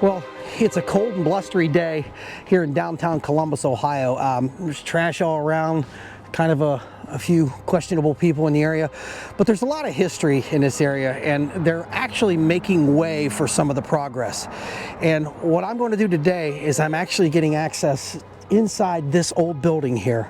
Well, it's a cold and blustery day here in downtown Columbus, Ohio. There's trash all around, kind of a few questionable people in the area, but there's a lot of history in this area, and they're actually making way for some of the progress. And what I'm going to do today is I'm actually getting access inside this old building here.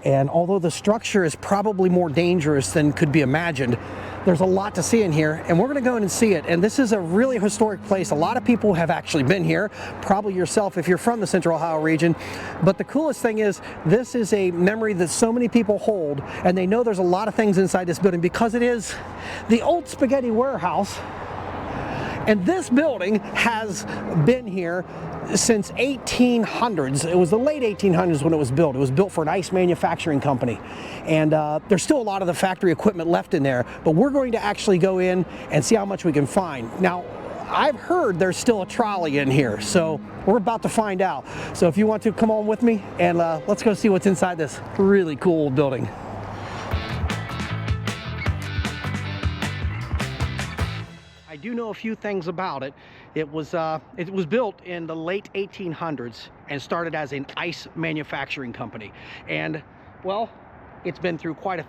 And although the structure is probably more dangerous than could be imagined, there's a lot to see in here, and we're going to go in and see it. And this is a really historic place. A lot of people have actually been here, probably yourself if you're from the Central Ohio region. But the coolest thing is, this is a memory that so many people hold, and they know there's a lot of things inside this building because it is the old spaghetti warehouse. And this building has been here since 1800s. It was the late 1800s when it was built. It was built for an ice manufacturing company. And there's still a lot of the factory equipment left in there, but we're going to actually go in and see how much we can find. Now, I've heard there's still a trolley in here, so we're about to find out. So if you want to, come on with me, and let's go see what's inside this really cool old building. I do know a few things about it. It was built in the late 1800s and started as an ice manufacturing company. And, well, it's been through quite a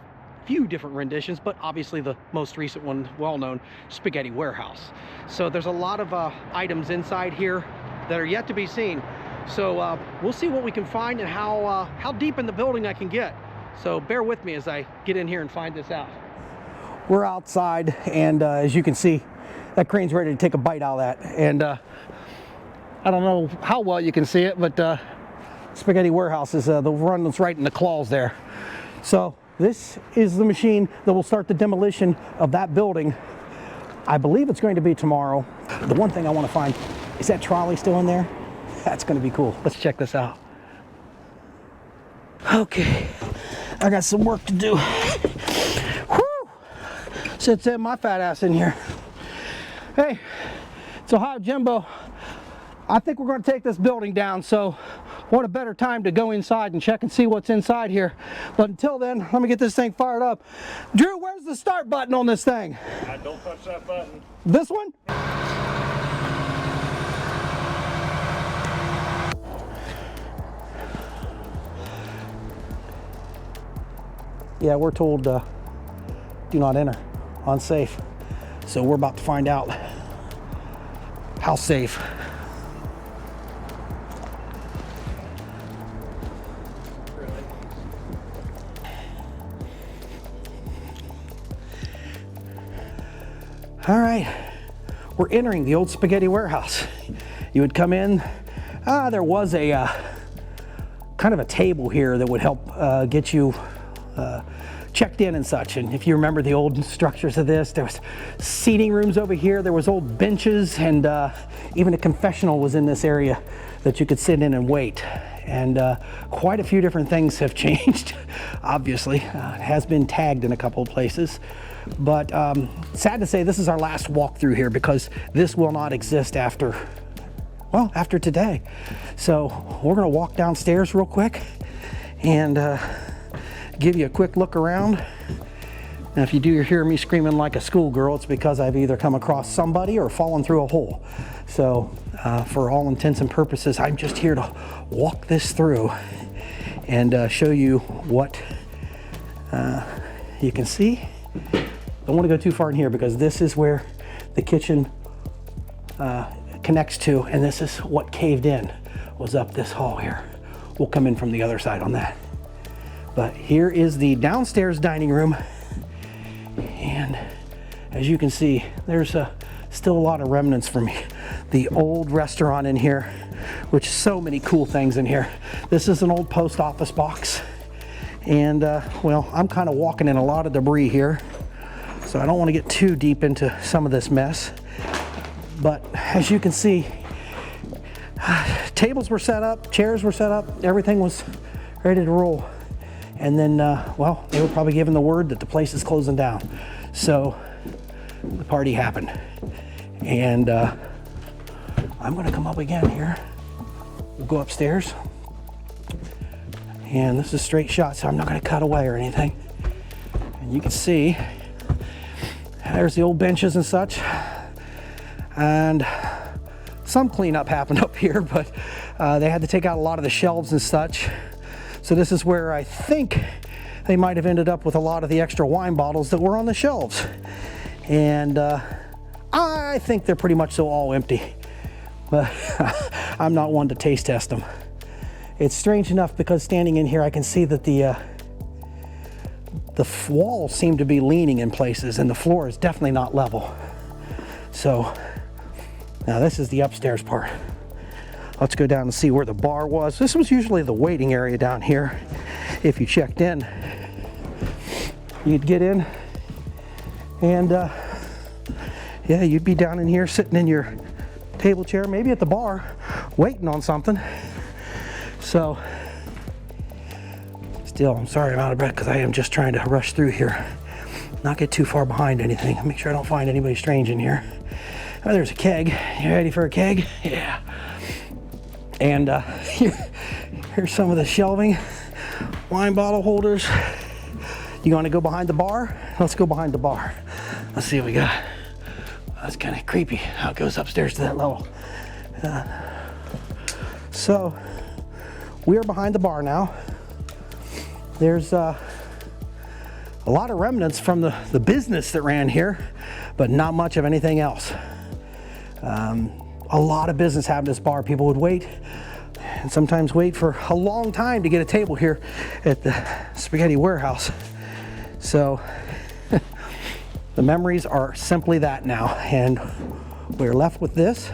few different renditions, but obviously the most recent one, well-known, Spaghetti Warehouse. So there's a lot of items inside here that are yet to be seen. So we'll see what we can find and how deep in the building I can get. So bear with me as I get in here and find this out. We're outside, and as you can see, that crane's ready to take a bite out of that. And I don't know how well you can see it, but Spaghetti Warehouse is the one that's right in the claws there. So this is the machine that will start the demolition of that building. I believe it's going to be tomorrow. The one thing I want to find, is that trolley still in there? That's going to be cool. Let's check this out. Okay, I got some work to do. Whew! Sits my fat ass in here. Hey, it's Ohio Jimbo. I think we're going to take this building down, so what a better time to go inside and check and see what's inside here. But until then, let me get this thing fired up. Drew, where's the start button on this thing? Don't touch that button. This one? Yeah, we're told do not enter, unsafe. So we're about to find out how safe. All right, we're entering the old Spaghetti Warehouse. You would come in, there was a kind of a table here that would help get you checked in and such. And if you remember the old structures of this, there was seating rooms over here, there was old benches, and even a confessional was in this area that you could sit in and wait. And quite a few different things have changed, obviously. It has been tagged in a couple of places. But sad to say, this is our last walk through here because this will not exist after, well, after today. So we're gonna walk downstairs real quick and give you a quick look around. Now, if you do hear me screaming like a schoolgirl, it's because I've either come across somebody or fallen through a hole. So for all intents and purposes, I'm just here to walk this through and show you what you can see. Don't want to go too far in here because this is where the kitchen connects to, and this is what caved in, was up this hall here. We'll come in from the other side on that. But here is the downstairs dining room, and as you can see, there's still a lot of remnants from the old restaurant in here, which so many cool things in here. This is an old post office box, and well, I'm kind of walking in a lot of debris here, so I don't want to get too deep into some of this mess. But as you can see, tables were set up, chairs were set up, everything was ready to roll. And then, well, they were probably given the word that the place is closing down. So the party happened. And I'm gonna come up again here. We'll go upstairs. And this is a straight shot, so I'm not gonna cut away or anything. And you can see, there's the old benches and such. And some cleanup happened up here, but they had to take out a lot of the shelves and such. So this is where I think they might have ended up with a lot of the extra wine bottles that were on the shelves. And I think they're pretty much so all empty, but I'm not one to taste test them. It's strange enough because standing in here I can see that the walls seem to be leaning in places and the floor is definitely not level. So now this is the upstairs part. Let's go down and see where the bar was. This was usually the waiting area down here. If you checked in, you'd get in and yeah, you'd be down in here sitting in your table chair, maybe at the bar, waiting on something. So still, I'm sorry I'm out of breath because I am just trying to rush through here, not get too far behind anything. Make sure I don't find anybody strange in here. Oh, there's a keg. You ready for a keg? Yeah. And here's some of the shelving, wine bottle holders. You want to go behind the bar? Let's go behind the bar. Let's see what we got. That's kind of creepy how it goes upstairs to that level. So we are behind the bar now. There's a lot of remnants from the business that ran here, but not much of anything else. A lot of business happened at this bar. People would wait and sometimes wait for a long time to get a table here at the Spaghetti Warehouse. So the memories are simply that now, and we're left with this.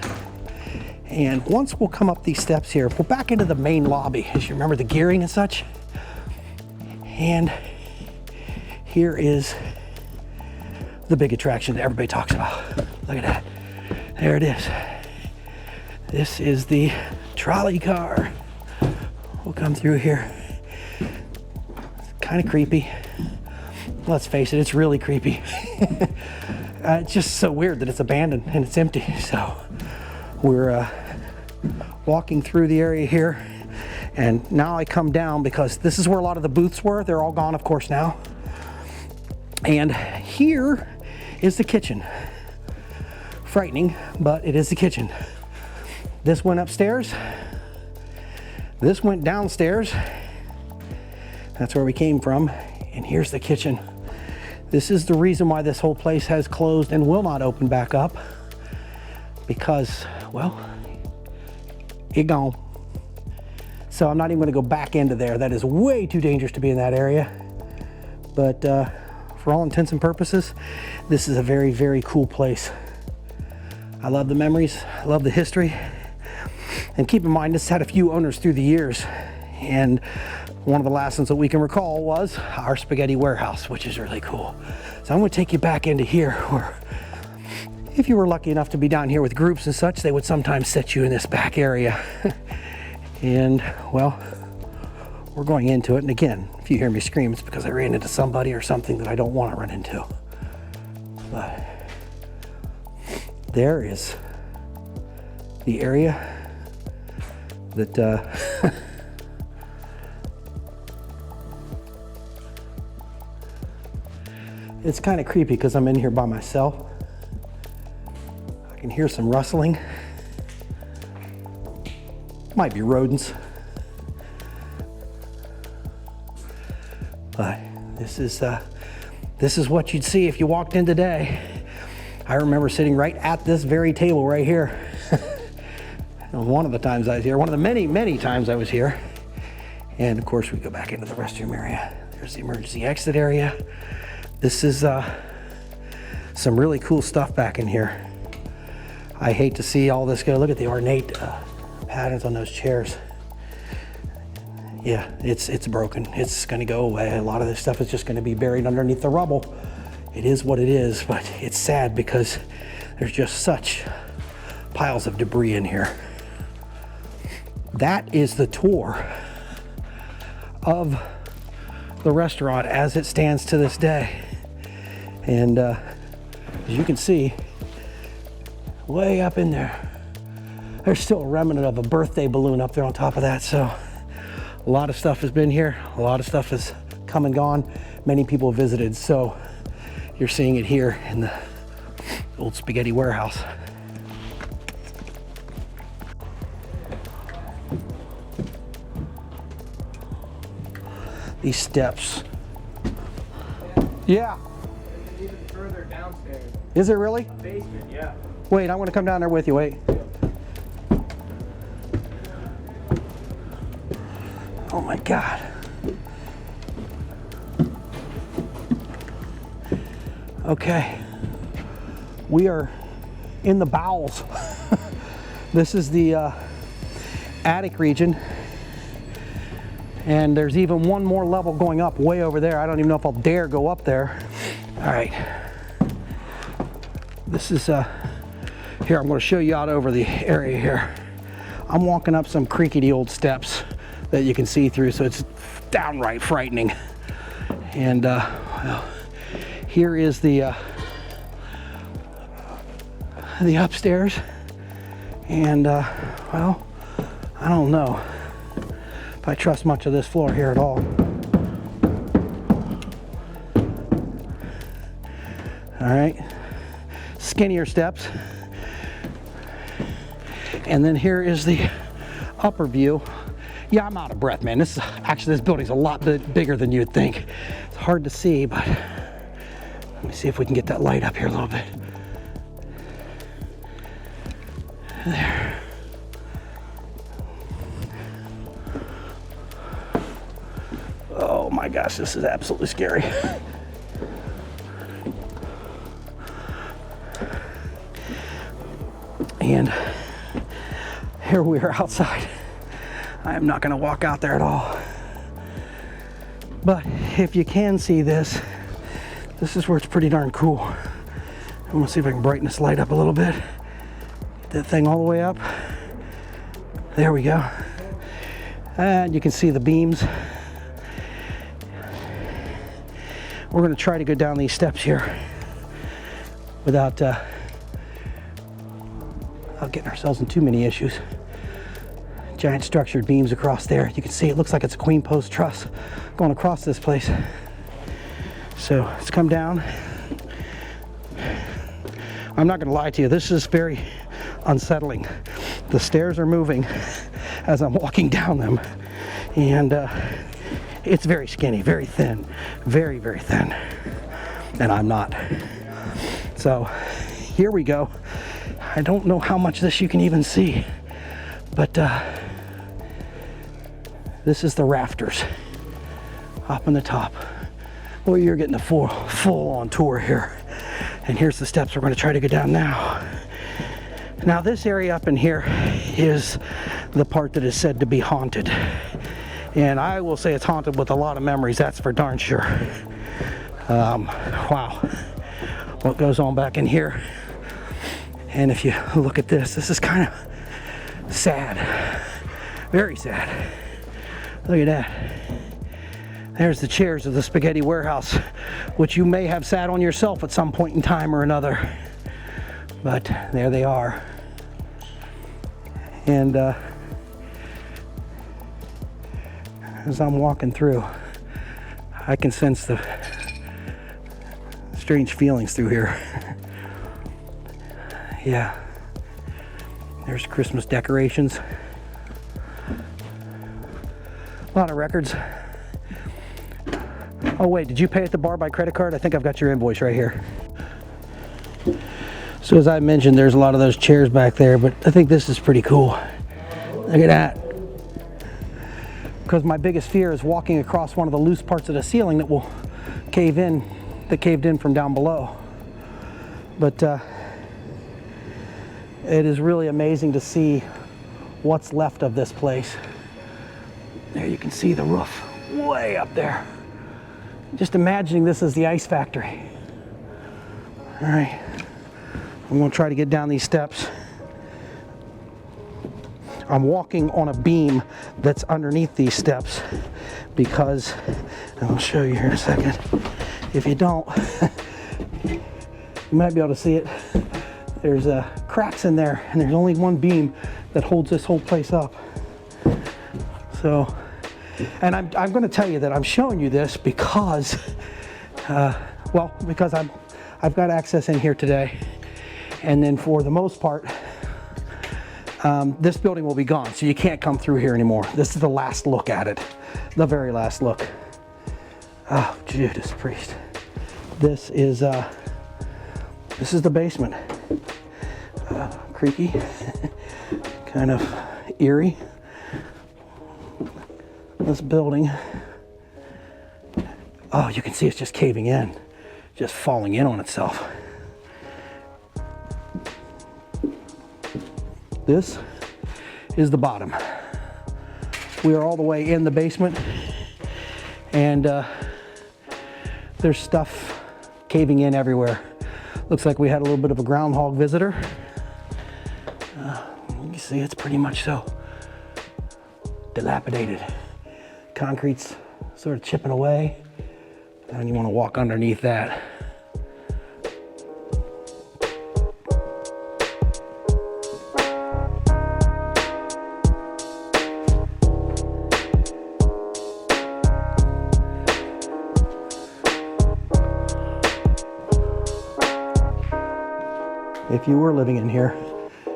And once we'll come up these steps here, we're back into the main lobby, as you remember the gearing and such. And here is the big attraction that everybody talks about. Look at that. There it is. This is the trolley car. We'll come through here. It's kind of creepy. Let's face it, it's really creepy. It's just so weird that it's abandoned and it's empty. So we're walking through the area here, and now I come down because this is where a lot of the booths were. They're all gone, of course, now. And here is the kitchen. Frightening, but it is the kitchen. This went upstairs. This went downstairs. That's where we came from. And here's the kitchen. This is the reason why this whole place has closed and will not open back up. Because, well, it gone. So I'm not even gonna go back into there. That is way too dangerous to be in that area. But for all intents and purposes, this is a very, very cool place. I love the memories, I love the history. And keep in mind, this had a few owners through the years. And one of the last ones that we can recall was our Spaghetti Warehouse, which is really cool. So I'm gonna take you back into here where, if you were lucky enough to be down here with groups and such, they would sometimes set you in this back area. And well, we're going into it. And again, if you hear me scream, it's because I ran into somebody or something that I don't want to run into. But there is the area that it's kind of creepy because I'm in here by myself. I can hear some rustling. Might be rodents. But this is what you'd see if you walked in today. I remember sitting right at this very table right here. One of the times I was here, one of the many, many times I was here. And of course we go back into the restroom area. There's the emergency exit area. This is some really cool stuff back in here. I hate to see all this go. Look at the ornate patterns on those chairs. Yeah, it's broken. It's gonna go away. A lot of this stuff is just gonna be buried underneath the rubble. It is what it is, but it's sad because there's just such piles of debris in here. That is the tour of the restaurant as it stands to this day. And as you can see, way up in there, there's still a remnant of a birthday balloon up there on top of that. So a lot of stuff has been here. A lot of stuff has come and gone. Many people have visited. So you're seeing it here in the old Spaghetti Warehouse. these steps. Yeah. There's even further downstairs. Is it really? A basement, yeah. Wait, I'm going to come down there with you. Wait. Oh my God. Okay. We are in the bowels. This is the attic region. And there's even one more level going up way over there. I don't even know if I'll dare go up there. All right. This is, here, I'm going to show you out over the area here. I'm walking up some creaky old steps that you can see through, so it's downright frightening. And well, here is the upstairs. And well, I don't know if I trust much of this floor here at all. All right, skinnier steps. And then here is the upper view. Yeah, I'm out of breath, man. This building's a lot bigger than you'd think. It's hard to see, but let me see if we can get that light up here a little bit. There. Oh my gosh, this is absolutely scary. And here we are outside. I am not going to walk out there at all. But if you can see this, this is where it's pretty darn cool. I'm going to see if I can brighten this light up a little bit. Get that thing all the way up. There we go. And you can see the beams. We're going to try to go down these steps here without getting ourselves in too many issues. Giant structured beams across there. You can see it looks like it's a queen post truss going across this place. So let's come down. I'm not going to lie to you, this is very unsettling. The stairs are moving as I'm walking down them, and it's very skinny, very thin, very, very thin, and I'm not. So here we go. I don't know how much this you can even see, but this is the rafters up on the top. Well, you're getting a full-on tour here. And here's the steps we're going to try to go down now. Now this area up in here is the part that is said to be haunted. And I will say it's haunted with a lot of memories, that's for darn sure. Wow. What goes on back in here? And if you look at this, this is kind of sad. Very sad. Look at that. There's the chairs of the spaghetti warehouse, which you may have sat on yourself at some point in time or another. But there they are. And as I'm walking through, I can sense the strange feelings through here. Yeah. There's Christmas decorations. A lot of records. Oh wait, did you pay at the bar by credit card? I think I've got your invoice right here. So as I mentioned, there's a lot of those chairs back there, but I think this is pretty cool. Look at that. Because my biggest fear is walking across one of the loose parts of the ceiling that will cave in, that caved in from down below. But it is really amazing to see what's left of this place. There you can see the roof way up there. Just imagining this as the ice factory. All right, I'm gonna try to get down these steps. I'm walking on a beam that's underneath these steps because, and I'll show you here in a second. If you don't, you might be able to see it. There's cracks in there, and there's only one beam that holds this whole place up. So, and I'm going to tell you that I'm showing you this because, well, because I've got access in here today, and then for the most part, this building will be gone, so you can't come through here anymore. This is the last look at it, the very last look. Oh, Judas Priest. This is the basement. Creaky, kind of eerie. This building. Oh, you can see it's just caving in, just falling in on itself. This is the bottom. We are all the way in the basement, and there's stuff caving in everywhere. Looks like we had a little bit of a groundhog visitor. You can see it's pretty much so dilapidated. Concrete's sort of chipping away, and you want to walk underneath that. If you were living in here,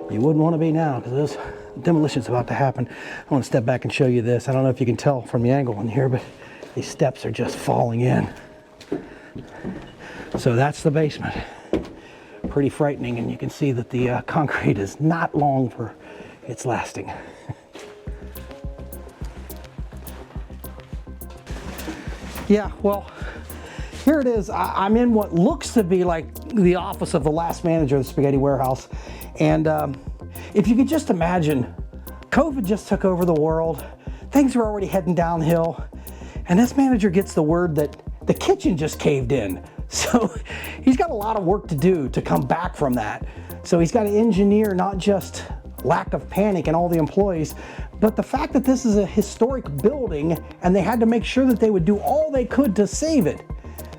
you wouldn't want to be now, because this demolition's about to happen. I want to step back and show you this. I don't know if you can tell from the angle in here, but these steps are just falling in. So that's the basement. Pretty frightening, and you can see that the concrete is not long for its lasting. Yeah, well, here it is. I'm in what looks to be like the office of the last manager of the spaghetti warehouse. And if you could just imagine, COVID just took over the world. Things were already heading downhill. And this manager gets the word that the kitchen just caved in. So he's got a lot of work to do to come back from that. So he's got to engineer not just lack of panic in all the employees, but the fact that this is a historic building and they had to make sure that they would do all they could to save it.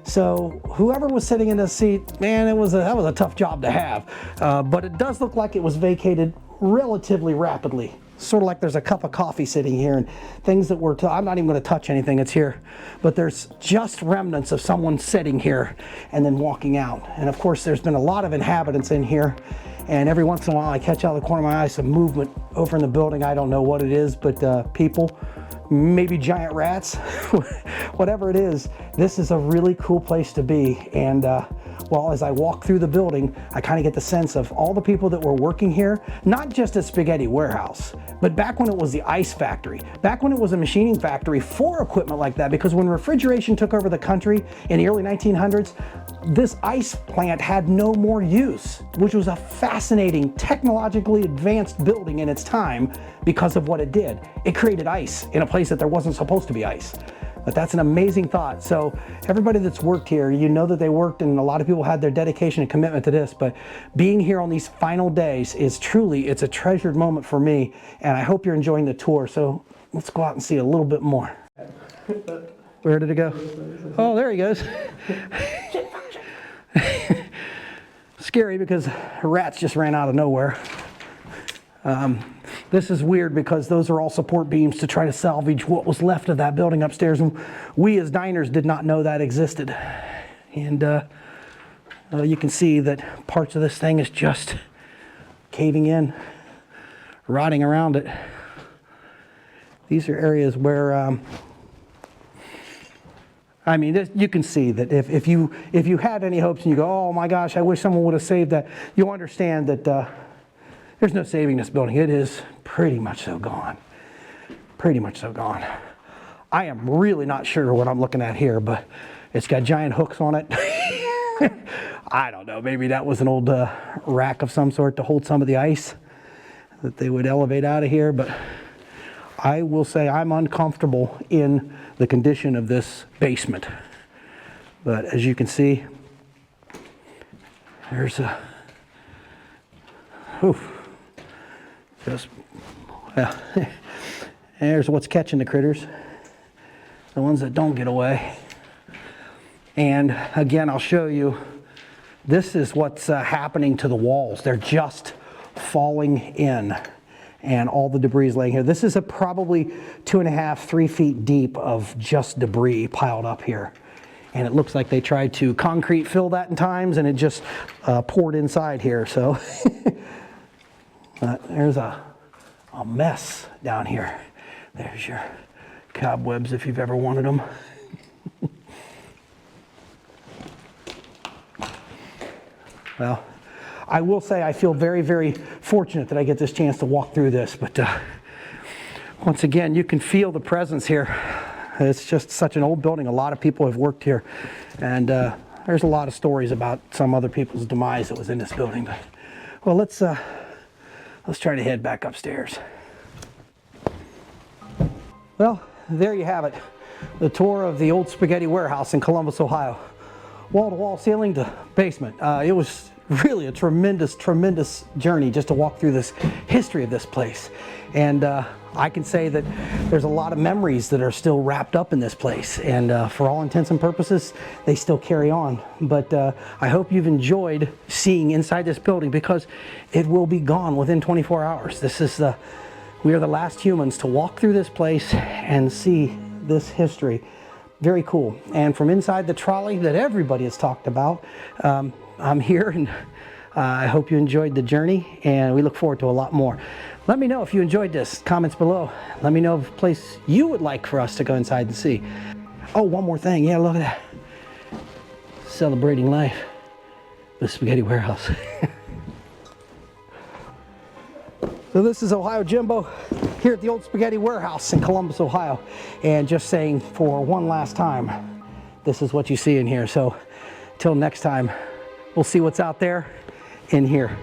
So whoever was sitting in this seat, man, that was a tough job to have. But it does look like it was vacated relatively rapidly. Sort of like there's a cup of coffee sitting here and things that were, I'm not even going to touch anything, it's here. But there's just remnants of someone sitting here and then walking out. And of course, there's been a lot of inhabitants in here. And every once in a while, I catch out of the corner of my eye some movement over in the building. I don't know what it is, but people, maybe giant rats, whatever it is, this is a really cool place to be. And well, as I walk through the building, I kind of get the sense of all the people that were working here, not just at Spaghetti Warehouse, but back when it was the ice factory, back when it was a machining factory for equipment like that, because when refrigeration took over the country in the early 1900s, this ice plant had no more use, which was a fascinating, technologically advanced building in its time because of what it did. It created ice in a place that there wasn't supposed to be ice. But that's an amazing thought. So everybody that's worked here, you know that they worked, and a lot of people had their dedication and commitment to this, but being here on these final days is truly, it's a treasured moment for me, and I hope you're enjoying the tour. So let's go out and see a little bit more. Where did it go? Oh, there he goes. Scary because rats just ran out of nowhere. This is weird because those are all support beams to try to salvage what was left of that building upstairs, and we as diners did not know that existed. And you can see that parts of this thing is just caving in, rotting around it. These are areas where I mean, you can see that if you had any hopes and you go, oh my gosh, I wish someone would have saved that, you'll understand that there's no saving this building. It is pretty much so gone. Pretty much so gone. I am really not sure what I'm looking at here, but it's got giant hooks on it. I don't know, maybe that was an old rack of some sort to hold some of the ice that they would elevate out of here, but I will say I'm uncomfortable in the condition of this basement. But as you can see, there's a, just, well, there's what's catching the critters, the ones that don't get away. And again, I'll show you, this is what's happening to the walls. They're just falling in, and all the debris is laying here. This is probably 2.5, 3 feet deep of just debris piled up here. And it looks like they tried to concrete fill that in times, and it just poured inside here. So there's a mess down here. There's your cobwebs if you've ever wanted them. Well, I will say I feel very, very fortunate that I get this chance to walk through this, but once again, you can feel the presence here. It's just such an old building. A lot of people have worked here, and there's a lot of stories about some other people's demise that was in this building. But, well, let's try to head back upstairs. Well, there you have it. The tour of the old spaghetti warehouse in Columbus, Ohio. Wall-to-wall ceiling to basement. It was really a tremendous, tremendous journey just to walk through this history of this place. And I can say that there's a lot of memories that are still wrapped up in this place. And for all intents and purposes, they still carry on. But I hope you've enjoyed seeing inside this building, because it will be gone within 24 hours. We are the last humans to walk through this place and see this history. Very cool. And from inside the trolley that everybody has talked about, I'm here, and I hope you enjoyed the journey, and we look forward to a lot more. Let me know if you enjoyed this. Comments below. Let me know of a place you would like for us to go inside and see. Oh, one more thing. Yeah, look at that. Celebrating life. The spaghetti warehouse. So this is Ohio Jimbo here at the old spaghetti warehouse in Columbus, Ohio. And just saying for one last time, this is what you see in here. So till next time, we'll see what's out there in here.